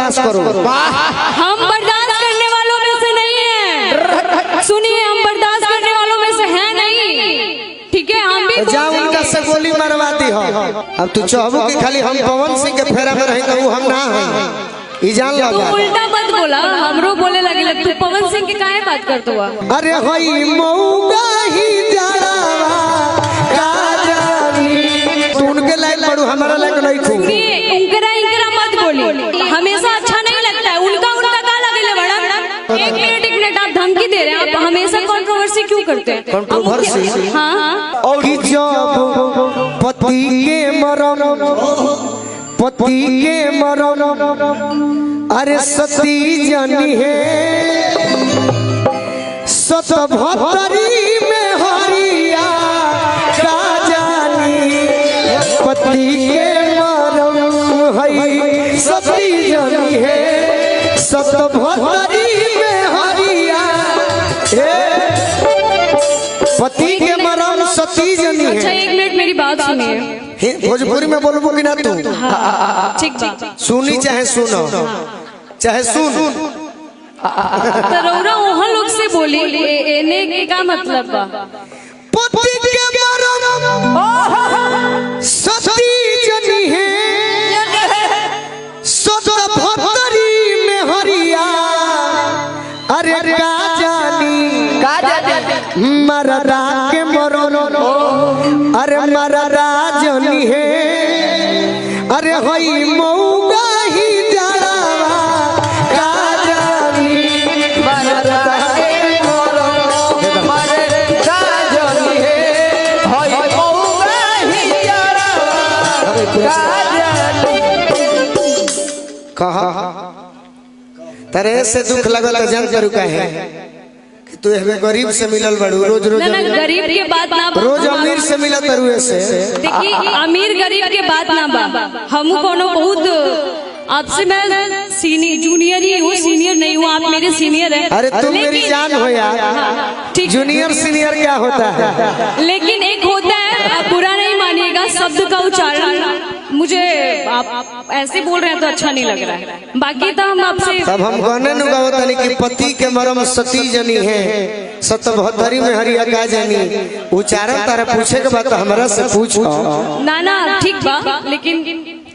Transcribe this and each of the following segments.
बर्दाश्त करो। हम बर्दाश्त करने वालों में से नहीं है, सुनिए हम बर्दाश्त करने वालों में से हैं नहीं, ठीक है। हम भी जा उनका से गोली मरवाती हो। अब तू चाहबू कि खाली हम पवन सिंह के फेरा में रही तो वो हम ना है, जान लगा। उल्टा मत बोला, हमरो बोले लगे तू पवन सिंह के काहे बात करतो हुआ। अरे होई मौगा ही जड़ावा काजनी, तू उनके लायक पड़ू हमारा लायक नहीं खू। इंकरा इंकरा मत बोली, हमेशा अच्छा नहीं लगता है। उनका उनका का लगेले बड़ा। एक मिनट आप धमकी दे रहे हैं, आप हमेशा कंट्रोवर्सी क्यों करते हैं? कंट्रोवर्सी हाँ और जब पति के मरण अरे सती जानी है सतभतरी में हरिया का जानी, पति के मरण है सती जानी है सतभतरी में हरिया। पति के मरण सती जानी है। अच्छा एक मिनट मेरी बात सुनिए। भोजपुरी में बोलबो कि ना तू? ठीक बा, सुनी चाहे सुनो चाहे सुन। तो रौरा वहाँ लोग से बोली एने के का मतलब बा? पति के मरण सती जनी है सतभतरी में हरिया। अरे का जानी मरदा के मरण, अरे मरदा जनी है। अरे होई मौगा ही जड़ावा का जानी, मरदा के मरण मरदा जनी है। होई मौगा ही जड़ावा का जानी। कहा तरे से दुख लगल जन करू काहे तू गरीब से मिलल बड़ू रोज रोज। ना गरीब के बात ना बा, रोज अमीर से मिलत तरुए से। देखिए अमीर गरीब के बात ना बा, हम कोनो बहुत आपसे मैं सीनियर जूनियर ही हूँ, सीनियर नहीं हूँ, आप मेरे सीनियर हैं। अरे तुम मेरी जान हो यार। ठीक, जूनियर सीनियर क्या होता है? लेकिन एक होता है, आप बुरा नहीं मानिएगा, शब्द का उच्चारण मुझे आप ऐसे बोल रहे हैं तो अच्छा नहीं लग रहा है। बाकी तो हम आपसे तब हम कहने नु गावतनी कि पति के मरम सती जनी है सतभतरी में हरिया का जानी। उच्चारण तारा पूछे के बाद हमरा से पूछ। ना ठीक बा, लेकिन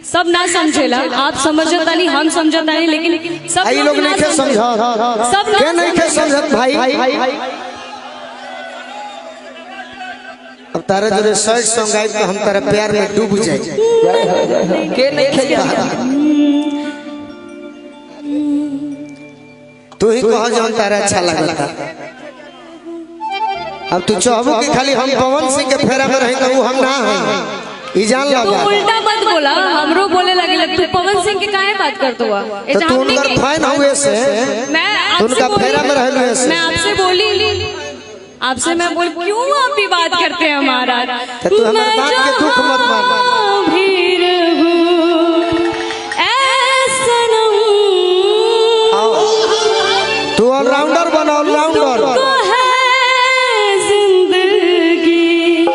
सब ना समझेला। आप समझता नहीं, हम समझता नहीं, लेकिन सब लोग नहीं के समझा, सब नहीं के समझत भाई। अब तारा जो सर्च सॉन्ग गाइब तो हम तारा प्यार में डूब जाए के नहीं खेलता। तू ही कहा जो तारा अच्छा लगता। अब तू चाहबू कि खाली हम पवन सिंह के फेरा में रही तो वो हम ना है, जान लगा। उल्टा मत बोला, हमरो बोले लगे तू पवन सिंह के काहे बात करतो हुआ। तो तू उनका फैन हुए से मैं उनका फेरा में रहलू से। मैं आपसे बोली, आपसे मैं बोल क्यों आप भी बात करते हैं हमारा। तू हमारे बात के दुख मत मान। तू ऑलराउंडर बना, ऑलराउंडर। जिंदगी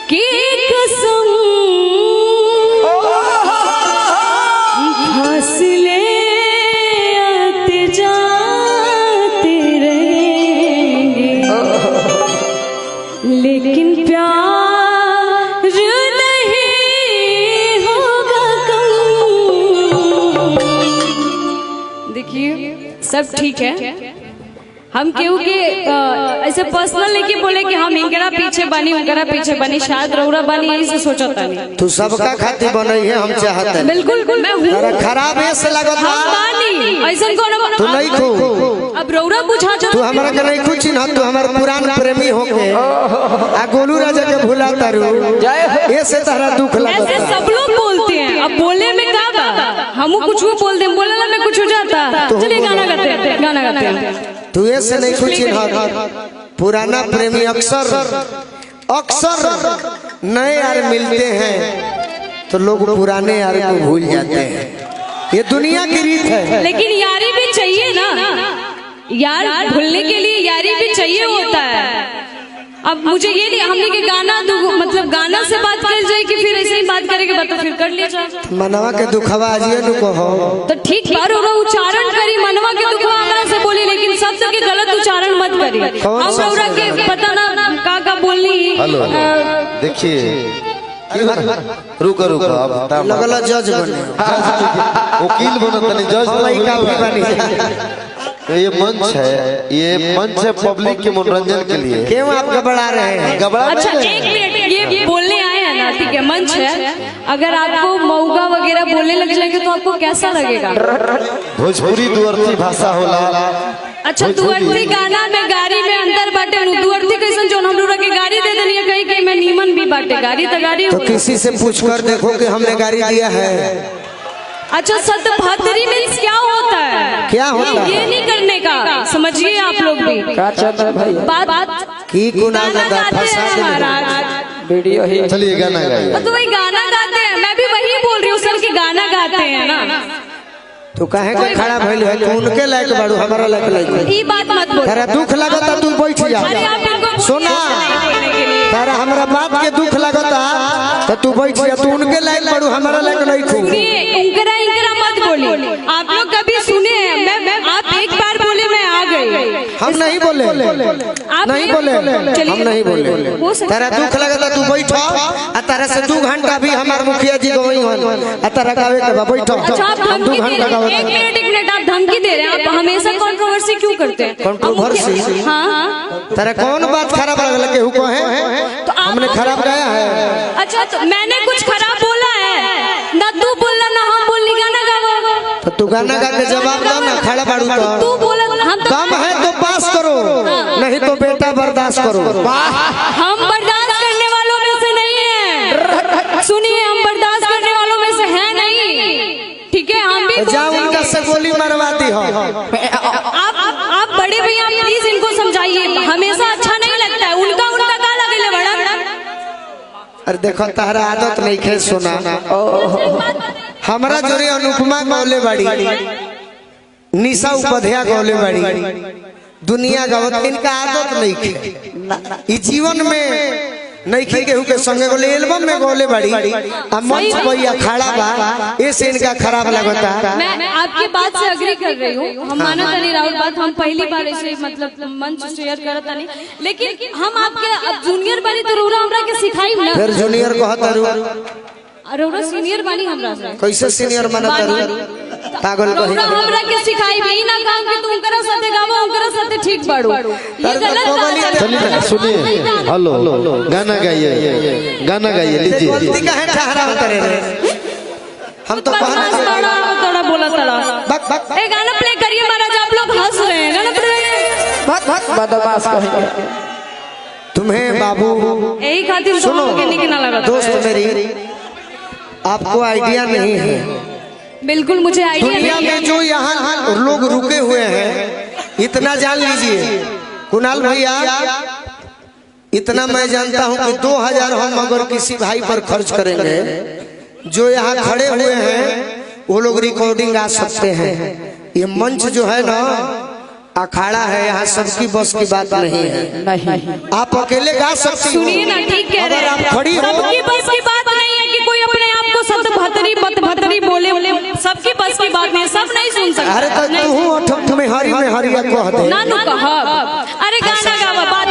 की कसम फासले आते जाते रहेंगे, लेकिन प्यार नहीं होगा कम। देखिए सब ठीक है, हम क्यों के ऐसे पर्सनल लेके बोले कि हम इनकरा पीछे बनी उनकरा पीछे बनी, शायद रौरा बनी यही से सोचा था नहीं। तू सबका खातिर बनई है, हम चाहते हैं। बिल्कुल मैं हूँ, खराब है से लगता ऐसा कौन तू नहीं खो। अब रौरा पूछा तू हमारा के नहीं कुछ ना, तू हमारे पुरान प्रेमी होके आ गोलू राजा के भुला तारू ऐसे तारा दुख लगता। ऐसे सब लोग बोलते हैं, अब बोले में का बा, हम कुछ भी बोल दे, बोलने में कुछ हो जाता। चलिए गाना गाते हैं, गाना गाते हैं। तू ऐसे नहीं कुछ। पुराना प्रेमी अक्सर नए यार मिलते हैं तो लोग पुराने यार को भूल जाते हैं, ये दुनिया की रीत है। लेकिन यारी भी चाहिए ना, यार भूलने के लिए यारी भी चाहिए होता है। अब मुझे ये नहीं, हमने के गाना मतलब गाना से बात कर जाए कि फिर ऐसे ही बात करेंगे बात तो फिर कर लिया जाए। मनवा के दुखवा आजिए नु कहो तो ठीक बार होगा, उच्चारण करी मनवा के दुखवा हमरा से बोली, लेकिन शब्द के गलत उच्चारण मत करी। हम रौरा के पता ना का बोलनी। हेलो देखिए रुको रुको अब लगल जज बने वकील बनो तनी जज भाई काफी बनी। ये मंच है पब्लिक के मनोरंजन के लिए। क्यों आप घबरा रहे हैं? घबरा अच्छा एक मिनट, ये बोलने आए हैं ना, ठीक है मंच है, अगर आपको मऊगा वगैरह बोलने लग जाएंगे तो आपको कैसा लगेगा? भोजपुरी दुअर्थी भाषा होला। अच्छा दुअर्थी गाना में गाड़ी में अंदर बाटे नु दुअर्थी कैसन जो हम लोग के गाड़ी दे देनी है कहीं कहीं में नीमन भी बाटे गाड़ी तो गाड़ी। तो किसी से पूछ कर देखो कि हमने गाड़ी दिया है। अच्छा सतभद्री मीन्स क्या होता है? क्या होता है? ये नहीं करने का, समझिए आप लोग भी बात की कुनाल गाना गाते हैं महाराज, वीडियो ही चलिए गाना गाइए। तो वही गाना गाते हैं, मैं भी वही बोल रही हूँ सर कि गाना गाते हैं ना। तू कहे के खड़ा भइल है? तू उनके लायक बाड़ू, हमारा लायक नहीं। ये बात मत बोल। तेरा दुख लगता तू बैठ जा। अरे आप इनको सुना तेरा हमरा बात के दुख लगता तो तू बैठ जा। तू उनके लायक बाड़ू, हमारा लायक नहीं। तू इंकरा इंकरा मत बोली। आप लोग कभी सुने हैं? मैं आप एक बार बोले मैं आ गई। हम नहीं बोले, नहीं बोले, हम नहीं बोले। तेरा दुख लगता तू बैठ आ, तेरा से 2 घंटा भी हमारे मुखिया जी गई हन आ, तेरा गावे के बैठ। अच्छा आप धमकी दे रहे हैं, एक मिनट आप धमकी दे रहे हैं। आप हमेशा कंट्रोवर्सी क्यों करते हैं? कंट्रोवर्सी? हाँ तेरा कौन बात खराब लगल? केहू को है तो हमने खराब गाया है? अच्छा तो मैंने कुछ खराब बोला है ना? तू बोलना ना हम बोलनी, गाना गावा तो तू गाना गा के जवाब दो ना। खड़ा बाड़ू तो तू बोला हम तो दम है तो पास करो, नहीं तो बेटा बर्दाश्त करो। हम बर्दाश्त करने वालों में से नहीं है। सुनिए हम बर्दाश्त करने वालों में से है नहीं, ठीक है? हम भी जाओ उनका से गोली मरवाती हो। आप बड़े भैया प्लीज इनको समझाइए, हमेशा अच्छा नहीं लगता है। उनका का लगे बड़ा। अरे देखो तारा आदत नहीं खे सुना। हमारा जोरे अनुपमा गौले बाड़ी, निशा उपाध्याय गौले बाड़ी, दुनिया गवत, इनका आदत नहीं खे। जीवन में नहीं खे केहू के संगे गोले एल्बम में गौले बाड़ी आ मंच भैया खड़ा बा, ऐसे इनका खराब लगता। मैं आपकी बात से अग्री कर रही हूँ, हम माना नहीं राहुल बात, हम पहली बार ऐसे मतलब मंच शेयर करता नहीं, लेकिन हम आपके अब जूनियर बनी तो रोरा हमरा के सिखाई ना। फिर जूनियर कहता रोरा सीनियर बनी हमरा से। कैसे सीनियर मानता पागल कहीं हमरा के सिखाई भी ना काम कि तुम करा साथे गावो ओकरा साथे ठीक बाड़ू, ये गलत बात है। चलिए सुनिए, हेलो गाना गाइए, गाना गाइए लीजिए। गलती का है ठहरा उतरे रे। हम तो तड़ा बोला तड़ा ए गाना प्ले करिए महाराज, आप लोग हंस रहे हैं। गाना प्ले बदमाश कहेंगे तुम्हें बाबू। यही खातिर सुनो निकलना लगा दोस्त मेरी, आपको आइडिया नहीं है बिल्कुल मुझे आइडिया दुनिया नहीं में जो यहाँ लोग रुके हुए हैं, इतना जान लीजिए कुणाल भैया, इतना मैं जानता हूँ कि 2000 हम अगर किसी भाई पर खर्च करेंगे, जो यहाँ खड़े हुए हैं वो लोग रिकॉर्डिंग आ सकते हैं। ये मंच जो है ना अखाड़ा है, यहाँ सबकी बस की बात नहीं है। नहीं आप अकेले गा सकते हो। सुनिए ना, ठीक कह रहे हैं आप, खड़ी हो सबकी बस की बात नहीं है कि कोई अपने आप को सतभतरी बोले, सबकी बस की बात नहीं, सब नहीं सुन सकते। अरे तो तू में हरी में हरिया कह दे ना नु कहा, अरे गाना गावा बात